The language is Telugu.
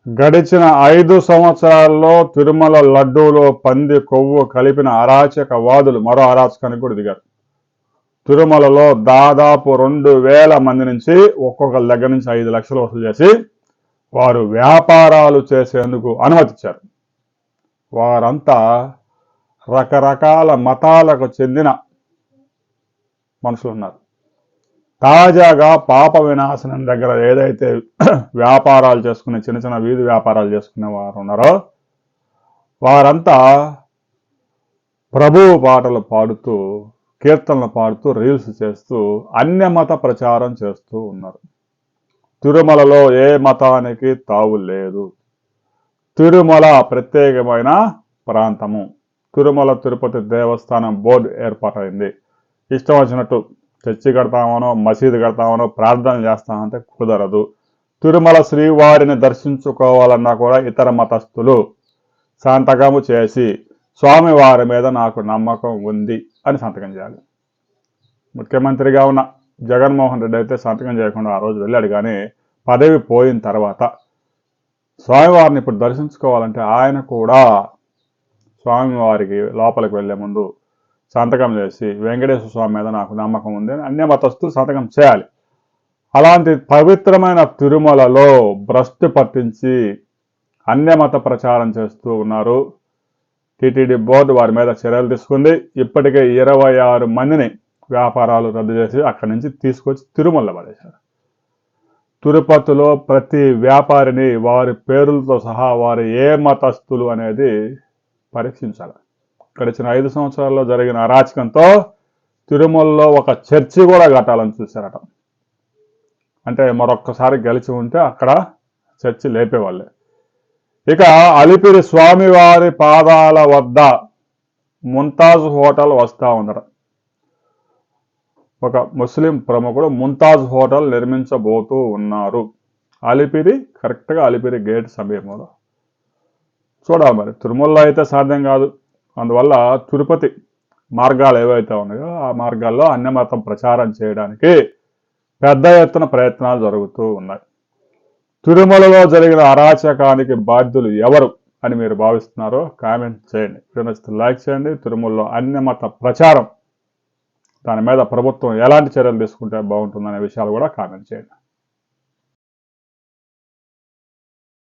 గడిచిన 5 సంవత్సరాల్లో తిరుమల లడ్డూలో పంది కొవ్వు కలిపిన అరాచకవాదులు మరో అరాచకానికి కూడా దిగారు. తిరుమలలో దాదాపు 2,000 మంది నుంచి ఒక్కొక్కరి దగ్గర నుంచి 5 లక్షలు వసూలు చేసి వారు వ్యాపారాలు చేసేందుకు అనుమతిచ్చారు. వారంతా రకరకాల మతాలకు చెందిన మనుషులు ఉన్నారు. తాజాగా పాప వినాశనం దగ్గర ఏదైతే వ్యాపారాలు చేసుకునే చిన్న చిన్న వీధి వ్యాపారాలు చేసుకునే వారు ఉన్నారో వారంతా ప్రభువు పాటలు పాడుతూ కీర్తనలు పాడుతూ రీల్స్ చేస్తూ అన్యమత ప్రచారం చేస్తూ ఉన్నారు. తిరుమలలో ఏ మతానికి తావు లేదు. తిరుమల ప్రత్యేకమైన ప్రాంతము. తిరుమల తిరుపతి దేవస్థానం బోర్డు ఏర్పాటైంది. ఇష్టం వచ్చినట్టు చర్చి కడతామనో మసీదు కడతామనో ప్రార్థనలు చేస్తామంటే కుదరదు. తిరుమల శ్రీవారిని దర్శించుకోవాలన్నా కూడా ఇతర మతస్థులు సంతకము చేసి స్వామివారి మీద నాకు నమ్మకం ఉంది అని సంతకం చేయాలి. ముఖ్యమంత్రిగా ఉన్న జగన్మోహన్ రెడ్డి అయితే సంతకం చేయకుండా ఆ రోజు వెళ్ళాడు. కానీ పదవి పోయిన తర్వాత స్వామివారిని ఇప్పుడు దర్శించుకోవాలంటే ఆయన కూడా స్వామివారికి లోపలికి వెళ్లే ముందు సంతకం చేసి వెంకటేశ్వర స్వామి మీద నాకు నమ్మకం ఉంది అని అన్య మతస్థులు సంతకం చేయాలి. అలాంటి పవిత్రమైన తిరుమలలో భ్రష్టు పట్టించి అన్యమత ప్రచారం చేస్తూ ఉన్నారు. టీటీడీ బోర్డు వారి మీద చర్యలు తీసుకుంది. ఇప్పటికే 26 మందిని వ్యాపారాలు రద్దు చేసి అక్కడి నుంచి తీసుకొచ్చి తిరుమలలో పడేశారు. తిరుపతిలో ప్రతి వ్యాపారిని వారి పేర్లతో సహా వారు ఏ మతస్థులు అనేది పరీక్షించాలి. గడిచిన 5 సంవత్సరాల్లో జరిగిన అరాచకంతో తిరుమలలో ఒక చర్చి కూడా కట్టాలని చూశారట. అంటే మరొక్కసారి గెలిచి ఉంటే అక్కడ చర్చి లేపేవాళ్ళే. ఇక అలిపిరి స్వామివారి పాదాల వద్ద ముంతాజ్ హోటల్ వస్తూ ఉందట. ఒక ముస్లిం ప్రముఖుడు ముంతాజ్ హోటల్ నిర్మించబోతూ ఉన్నారు. అలిపిరి కరెక్ట్గా అలిపిరి గేట్ సమీపంలో. చూడాలి మరి. తిరుమలలో అయితే సాధ్యం కాదు. అందువల్ల తిరుపతి మార్గాలు ఏవైతే ఉన్నాయో ఆ మార్గాల్లో అన్యమతం ప్రచారం చేయడానికి పెద్ద ఎత్తున ప్రయత్నాలు జరుగుతూ ఉన్నాయి. తిరుమలలో జరిగిన అరాచకానికి బాధ్యులు ఎవరు అని మీరు భావిస్తున్నారో కామెంట్ చేయండి. లైక్ చేయండి. తిరుమలలో అన్యమత ప్రచారం దాని మీద ప్రభుత్వం ఎలాంటి చర్యలు తీసుకుంటే బాగుంటుందనే విషయాలు కూడా కామెంట్ చేయండి.